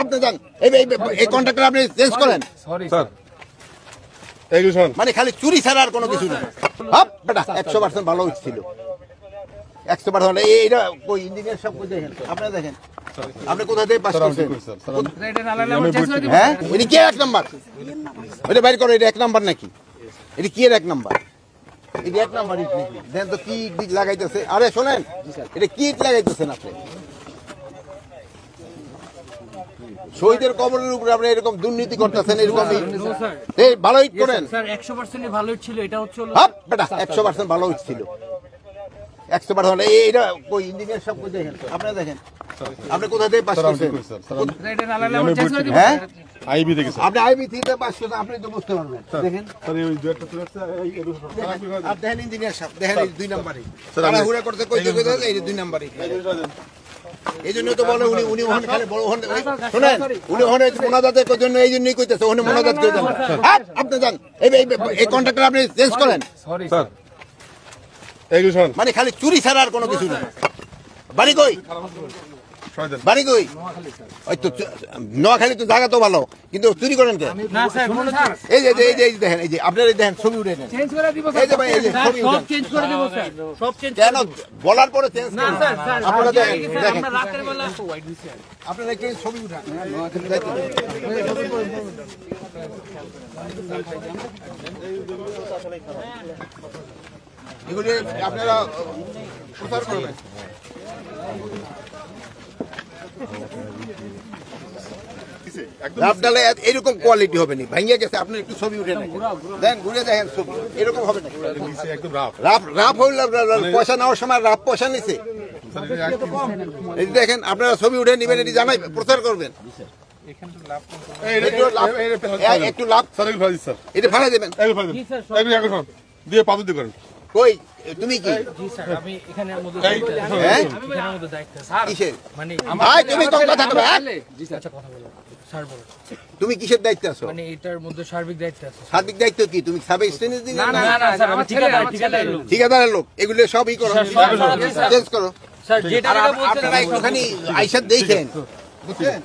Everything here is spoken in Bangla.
আপনি যান এই কন্ট্রাক্টর আপনি চেঞ্জ করেন। সরি স্যার, মানে খালি চুরি ছাড়া আর কোনো কিছু না। বেটা 100% ভালো ছিল, 100%। এইটা কই ইঞ্জিনিয়ার সব কই দেখেন, আপনারা দেখেন আপনি কোথা থেকে পাস করছেন? হ্যাঁ, এটা কি এক নাম্বার? এটা বাইর করো, এটা এক নাম্বার নাকি? এটা কি এর এক নাম্বার? এটা এক নাম্বার ইট নাকি? দেন তো কি ইট লাগাইতেছে। আরে শোনেন, এটা কি ইট লাগাইতেছেন আপনি? শহীদের কবরের উপরে আপনি এরকম দুর্নীতি করতেছেন, এরকম এই ভালো ইট করেন স্যার। 100% ভালো ইট ছিল, এটা হচ্ছে বেটা 100% ভালো ইট ছিল, 100%। এইটা কই ইঞ্জিনিয়ার সব কই দেখেন, আপনারা দেখেন আপনি কোথা থেকে পাস করছেন? হ্যাঁ, আইবি থেকে স্যার। আপনি আইবি থেকে পাস করছেন, আপনি তো বুঝতে পারবেন। দেখেন স্যার এই দুইটা চলে আসছে, আপনি দেখেন ইঞ্জিনিয়ার সাহেব, দেখেন এই 2 নাম্বারই তাড়াহুড়া করতে কইতে এই 2 নাম্বারই। এই জন্য তো বলে উনি ওখানে খালি বড় ওখানে শুনেন, উনি ওখানে মোনাজাতের জন্য এই জন্যই কইতেছে, ওখানে মোনাজাত করে দেন। আপনি যান এই কন্ট্রাক্টর আপনি চেঞ্জ করেন। সরি স্যার, এইগুলো মানে খালি চুরি ছাড়া আর কোনো কিছু না। বাড়ি কই? বাড়ি কই? ওই তো নোয়াখালী তো জায়গা তো ভালো, কিন্তু চুরি করেন কে? না স্যার, এই যে দেখেন, এই যে আপনারা দেখেন ছবি উঠে নেন। চেঞ্জ করে দিব এই যে ভাই, এই যে ছবি সব উঠেন। চেঞ্জ করে দিব স্যার, সব চেঞ্জ কেন বলার পরে চেঞ্জ না করেন? স্যার, স্যার আপনারা দেখেন, আমরা রাতের বেলা আপনারা কি ছবি উঠান? এগুলি আপনারা প্রচার করবেন। রাফডালে এরকম কোয়ালিটি হবে না, ভাঙিয়ে গেছে। আপনি একটু ছবি উঠে দেন, ঘুরে দেখেন ছবি, এরকম হবে না। একদম রাফ রাফ হইলে পয়সা নেওয়ার সময় রাফ পয়সা নিছে। এই দেখেন আপনারা ছবি উঠে নিবেন, এটি জানাই প্রচার করবেন। একটু লাভ এটা ফালাই দেবেন। দিয়ে পাবলিক করেন। কই তুমি কি? জি স্যার, আমি এখানের মধ্যে হ্যাঁ, এখানের মধ্যে দায়িত্ব স্যার। কিসের? মানে ভাই তুমি কম কথা বলো। জি স্যার, কথা বলো স্যার, বলো তুমি কিসের দায়িত্বে আছো? মানে এটার মধ্যে সার্বিক দায়িত্ব আছে। সার্বিক দায়িত্ব কি? তুমি সাবে স্টেনিস দিন না না না স্যার, আমি ঠিকাদার লোক। ঠিকাদারের লোক, এগুলো সবই করো, চেঞ্জ করো স্যার যেটা আর বলছেন আপনারা একটুখানি আইসা দেখেন, বুঝছেন?